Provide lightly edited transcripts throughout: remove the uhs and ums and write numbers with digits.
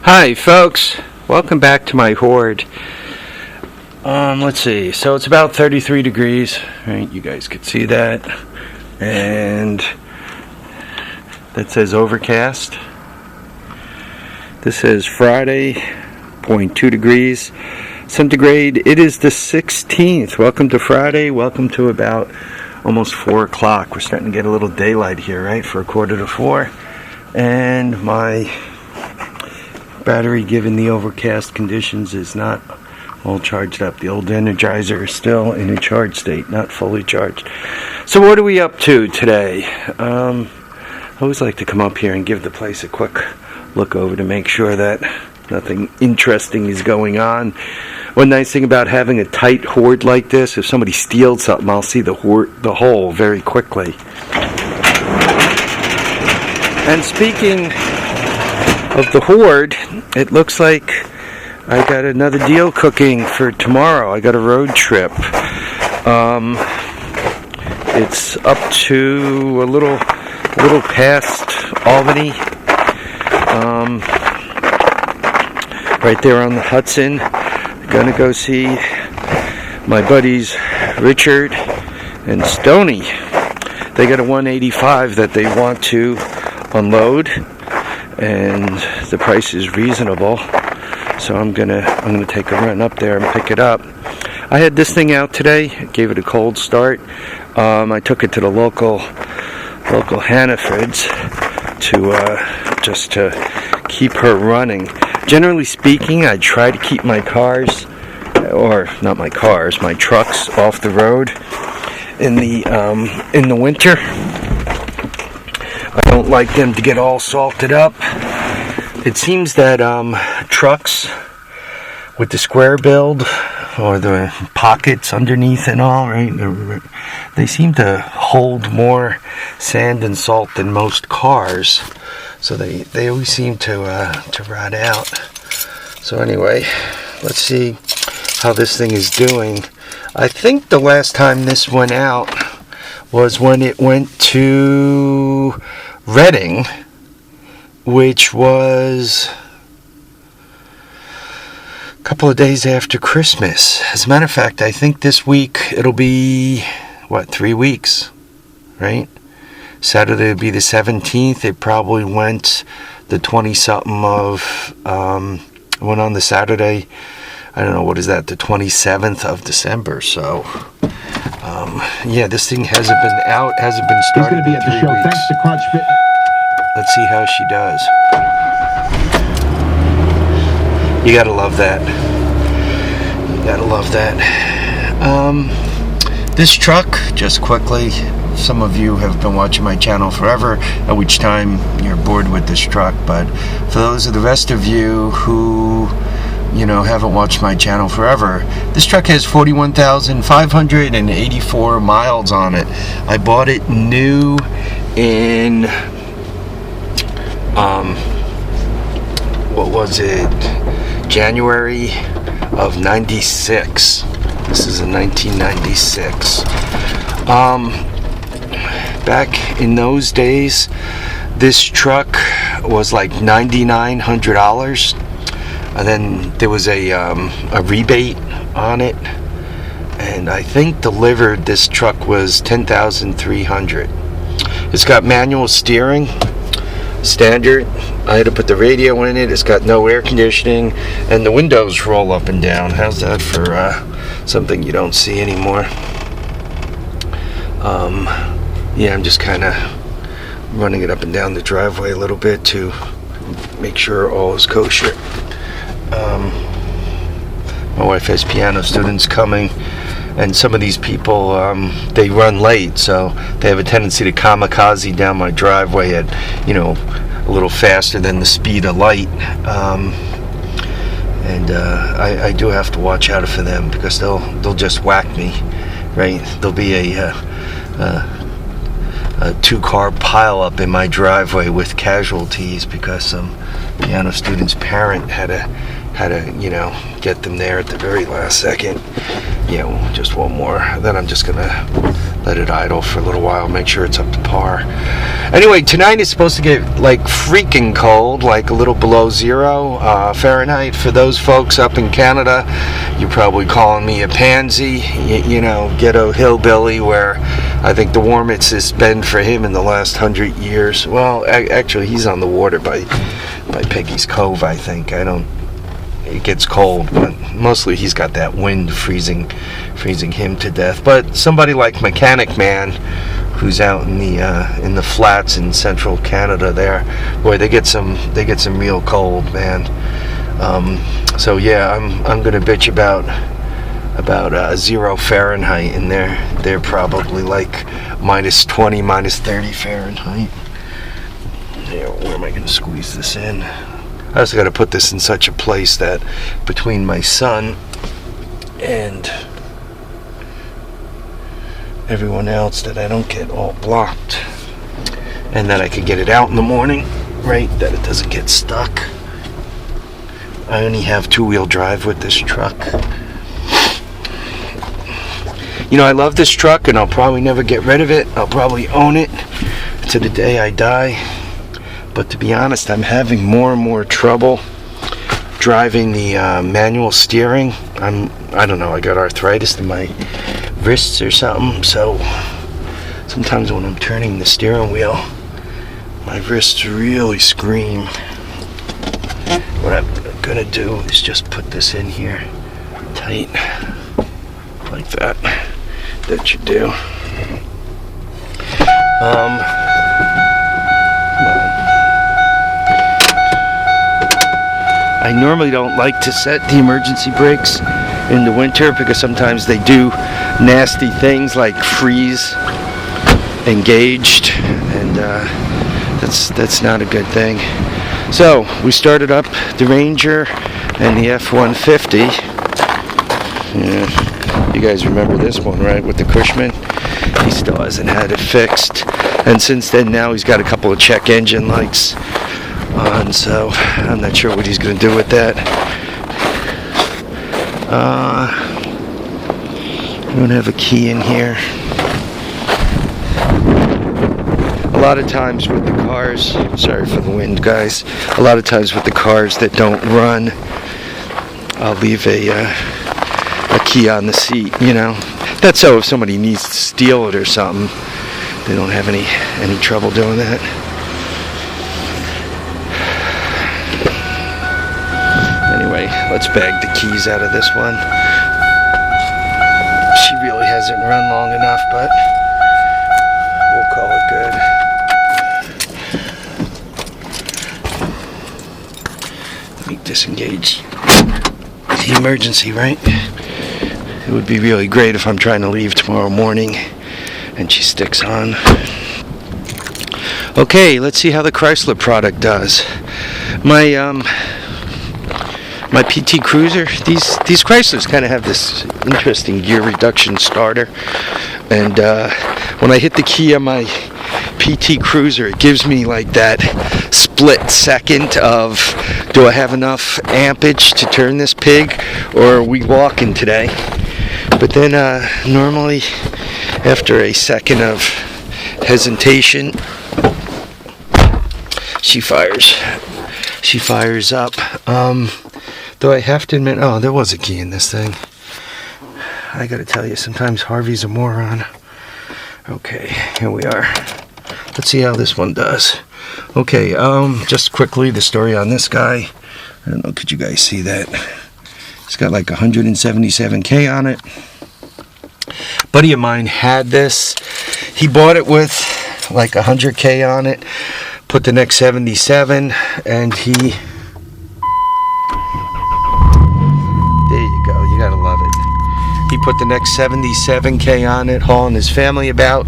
Hi folks, welcome back to my horde. Let's see, so it's about 33 degrees, right? You guys can see that, and that says overcast. This says Friday, 0.2 degrees centigrade. It is the 16th. Welcome to Friday. Welcome to about almost 4 o'clock. We're starting to get a little daylight here, right? For 3:45. And my battery, given the overcast conditions, is not all charged up. The old Energizer is still in a charged state, not fully charged. So what are we up to today? I always like to come up here and give the place a quick look over to make sure that nothing interesting is going on. One nice thing about having a tight horde like this, if somebody steals something, I'll see the hole very quickly. And speaking of the horde, it looks like I got another deal cooking for tomorrow. I got a road trip. It's up to a little past Albany, right there on the Hudson. Gonna go see my buddies Richard and Stoney. They got a 185 that they want to unload, and the price is reasonable, so I'm gonna take a run up there and pick it up. I had this thing out today, gave it a cold start. I took it to the local Hannaford's just to keep her running. Generally speaking, I try to keep my cars, or not my cars, my trucks off the road in the winter. I don't like them to get all salted up. It seems that trucks with the square build, or the pockets underneath and all, right, they seem to hold more sand and salt than most cars. So they always seem to rot out. So anyway, let's see how this thing is doing. I think the last time this went out was when it went to Reading, which was a couple of days after Christmas. As a matter of fact, I think this week it'll be, 3 weeks, right? Saturday will be the 17th. It probably went the 20-something of, went on the Saturday, I don't know, what is that, the 27th of December. So, yeah, this thing hasn't been out, hasn't been started. He's going to be at the show. Thanks to Crunch Fit. Let's see how she does. You gotta love that. You gotta love that. This truck, just quickly, some of you have been watching my channel forever, at which time you're bored with this truck, but for those of the rest of you who, haven't watched my channel forever, this truck has 41,584 miles on it. I bought it new in, what was it, January of 96. This is a 1996. Back in those days, this truck was like $9,900, and then there was a rebate on it, and I think delivered this truck was $10,300. It's got manual steering, standard. I had to put the radio in it. It's got no air conditioning, and the windows roll up and down. How's that for something you don't see anymore? Yeah, I'm just kind of running it up and down the driveway a little bit to make sure all is kosher. My wife has piano students coming, and some of these people, they run late, so they have a tendency to kamikaze down my driveway at, a little faster than the speed of light. And I do have to watch out for them, because they'll just whack me, right? There'll be a 2-car pileup in my driveway with casualties because some piano student's parent had to, you know, get them there at the very last second. Yeah, well, just one more. Then I'm just gonna let it idle for a little while, make sure it's up to par. Anyway, tonight is supposed to get like freaking cold, like a little below 0 Fahrenheit. For those folks up in Canada, you're probably calling me a pansy, you know, ghetto hillbilly, where I think the warmest has been for him in the last 100 years. Well, actually, he's on the water by Peggy's Cove, I think. It gets cold, but mostly he's got that wind freezing him to death. But somebody like Mechanic Man, who's out in the flats in central Canada, there, boy, they get some real cold, man. So yeah, I'm gonna bitch about 0 Fahrenheit, and they're probably like -20, -30 Fahrenheit. Yeah, where am I gonna squeeze this in? I also got to put this in such a place that between my son and everyone else that I don't get all blocked, and that I can get it out in the morning, right, that it doesn't get stuck. I only have 2-wheel drive with this truck. You know, I love this truck, and I'll probably never get rid of it. I'll probably own it to the day I die. But to be honest, I'm having more and more trouble driving the manual steering. I don't know, I got arthritis in my wrists or something, so sometimes when I'm turning the steering wheel, my wrists really scream. What I'm gonna do is just put this in here tight, like that. That should do. I normally don't like to set the emergency brakes in the winter because sometimes they do nasty things like freeze engaged, and that's not a good thing. So we started up the Ranger and the F-150. Yeah, you guys remember this one, right, with the Cushman? He still hasn't had it fixed, and since then now he's got a couple of check engine lights on, so I'm not sure what he's going to do with that. I don't have a key in here. A lot of times with the cars, sorry for the wind, guys, a lot of times with the cars that don't run, I'll leave a key on the seat, you know. That's so if somebody needs to steal it or something, they don't have any trouble doing that. Anyway, let's bag the keys out of this one. She really hasn't run long enough, but we'll call it good. Let me disengage the emergency, right? It would be really great if I'm trying to leave tomorrow morning and she sticks on. Okay, let's see how the Chrysler product does. My PT Cruiser, these Chryslers kind of have this interesting gear reduction starter, and when I hit the key on my PT Cruiser, it gives me like that split second of, do I have enough ampage to turn this pig, or are we walking today? But then normally after a second of hesitation, she fires up. Though I have to admit, oh, there was a key in this thing. I gotta tell you, sometimes Harvey's a moron. Okay, here we are. Let's see how this one does. Okay, just quickly, the story on this guy. I don't know, could you guys see that? It's got like 177K on it. Buddy of mine had this. He bought it with like 100K on it. Put the next 77, and he... There you go, you gotta love it. He put the next 77K on it, hauling his family about.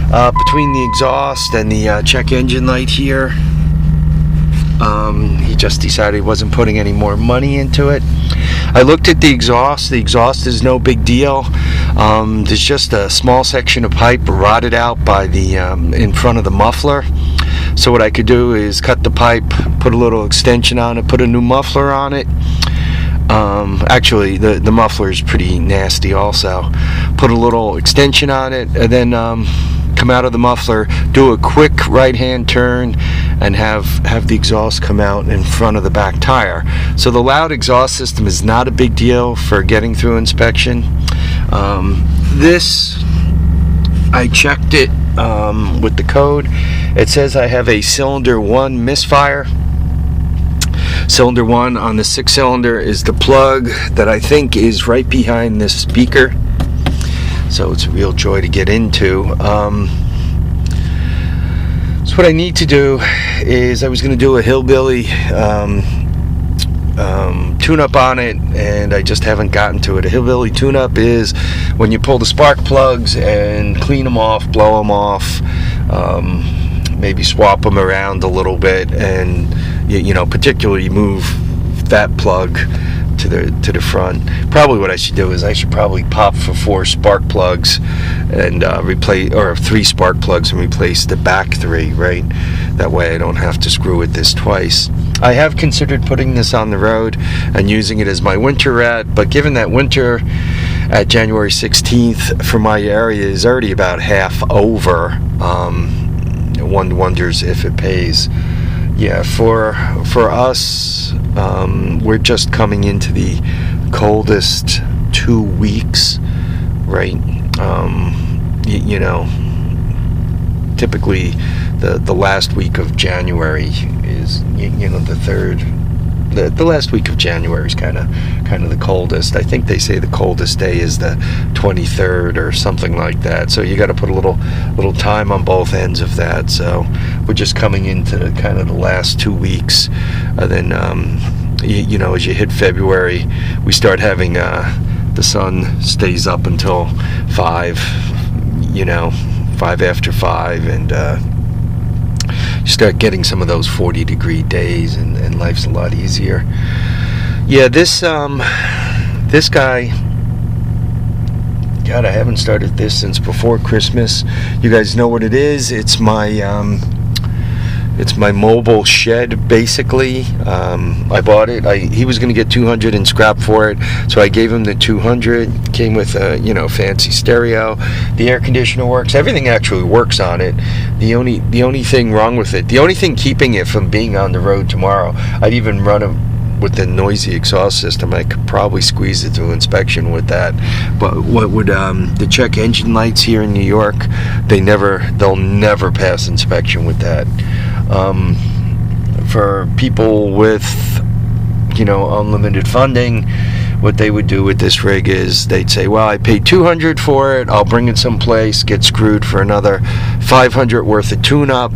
Between the exhaust and the check engine light here, He just decided he wasn't putting any more money into it. I looked at the exhaust. The exhaust is no big deal. There's just a small section of pipe rotted out by the in front of the muffler. So what I could do is cut the pipe, put a little extension on it, put a new muffler on it. Actually, the muffler is pretty nasty also. Put a little extension on it, and then come out of the muffler, do a quick right-hand turn, and have the exhaust come out in front of the back tire. So the loud exhaust system is not a big deal for getting through inspection. This, I checked it with the code. It says I have a cylinder 1 misfire. Cylinder 1 on the 6-cylinder is the plug that I think is right behind this speaker. So it's a real joy to get into. So what I need to do is, I was going to do a hillbilly tune-up on it, and I just haven't gotten to it. A hillbilly tune-up is when you pull the spark plugs and clean them off, blow them off, maybe swap them around a little bit, and you know, particularly move that plug to the front. Probably what I should do is I should probably pop for 4 spark plugs and replace, or 3 spark plugs and replace the back 3, right? That way I don't have to screw with this twice. I have considered putting this on the road and using it as my winter rat, but given that winter at January 16th for my area is already about half over, one wonders if it pays. Yeah, for us, we're just coming into the coldest 2 weeks, right? You know, typically the last week of January is, you know, the last week of January is kind of the coldest. I think they say the coldest day is the 23rd or something like that. So you got to put a little time on both ends of that. So we're just coming into kind of the last 2 weeks. And then you know, as you hit February, we start having the sun stays up until 5. You know, 5 after 5, and you start getting some of those 40-degree days, and life's a lot easier. Yeah, this guy, God, I haven't started this since before Christmas. You guys know what it is. It's my mobile shed, basically. I bought it. He was going to get $200 in scrap for it, so I gave him the $200. Came with a, you know, fancy stereo. The air conditioner works. Everything actually works on it. The only thing wrong with it, the only thing keeping it from being on the road tomorrow, I'd even run it with the noisy exhaust system. I could probably squeeze it through inspection with that. But what would the check engine lights here in New York? They'll never pass inspection with that. For people with, you know, unlimited funding, what they would do with this rig is they'd say, well, I paid $200 for it, I'll bring it someplace, get screwed for another $500 worth of tune-up,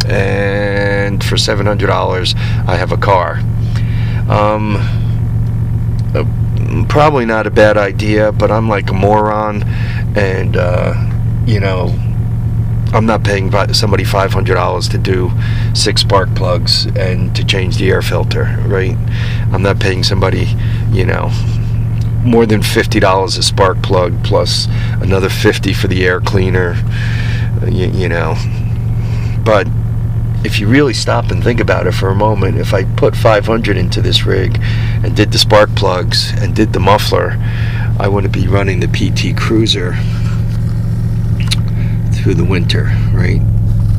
and for $700 I have a car. Probably not a bad idea, but I'm like a moron, and you know, I'm not paying somebody $500 to do 6 spark plugs and to change the air filter, right? I'm not paying somebody, you know, more than $50 a spark plug plus another $50 for the air cleaner, you know. But if you really stop and think about it for a moment, if I put $500 into this rig and did the spark plugs and did the muffler, I wouldn't be running the PT Cruiser through the winter, right?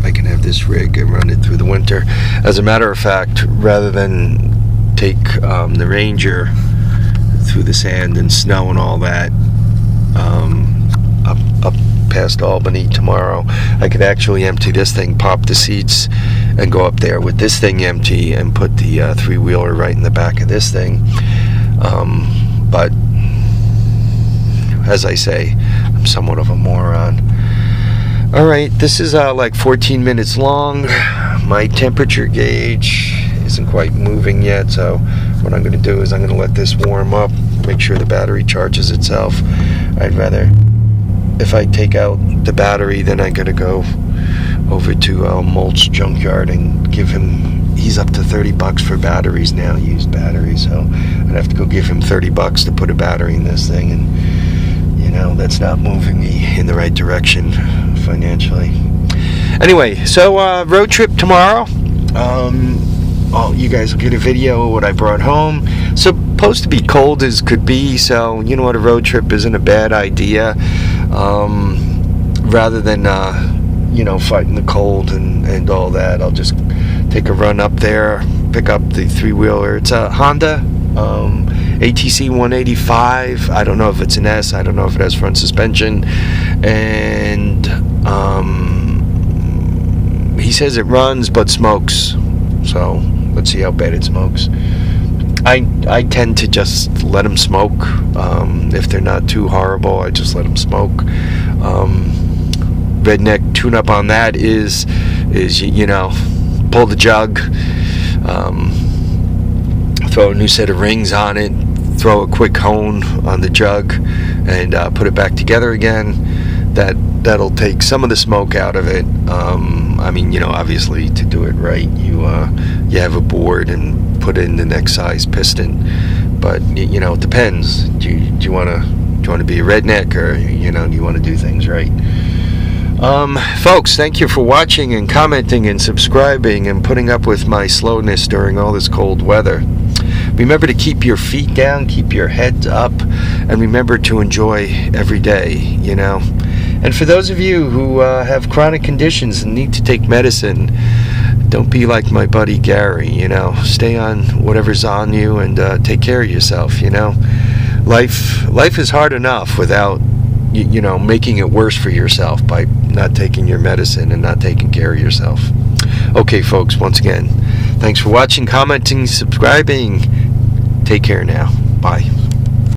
I can have this rig and run it through the winter. As a matter of fact, rather than take the Ranger through the sand and snow and all that up past Albany tomorrow, I could actually empty this thing, pop the seats, and go up there with this thing empty and put the 3-wheeler right in the back of this thing. But as I say, I'm somewhat of a moron. Alright, this is like 14 minutes long. My temperature gauge isn't quite moving yet, so what I'm going to do is I'm going to let this warm up, make sure the battery charges itself. I'd rather, if I take out the battery, then I got to go over to Molt's junkyard and give him, he's up to $30 for batteries now, used batteries. So I'd have to go give him $30 to put a battery in this thing, and you know, that's not moving me in the right direction financially. Anyway, so road trip tomorrow. You guys will get a video of what I brought home. Supposed to be cold as could be, so you know what, a road trip isn't a bad idea. Rather than you know, fighting the cold and all that, I'll just take a run up there, pick up the three-wheeler. It's a Honda ATC 185. I don't know if it's an S. I don't know if it has front suspension. And he says it runs but smokes. So let's see how bad it smokes. I tend to just let them smoke. If they're not too horrible, I just let them smoke. Redneck tune-up on that is you know, pull the jug, throw a new set of rings on it, throw a quick hone on the jug, and put it back together again. That'll take some of the smoke out of it. I mean, you know, obviously to do it right, you have a board and put in the next size piston. But you know, it depends. Do you want to be a redneck, or you know, do you want to do things right? Folks, thank you for watching and commenting and subscribing and putting up with my slowness during all this cold weather. Remember to keep your feet down, keep your head up, and remember to enjoy every day, you know. And for those of you who have chronic conditions and need to take medicine, don't be like my buddy Gary, you know. Stay on whatever's on you and take care of yourself, you know. Life is hard enough without, you know, making it worse for yourself by not taking your medicine and not taking care of yourself. Okay, folks, once again, thanks for watching, commenting, subscribing. Take care now. Bye.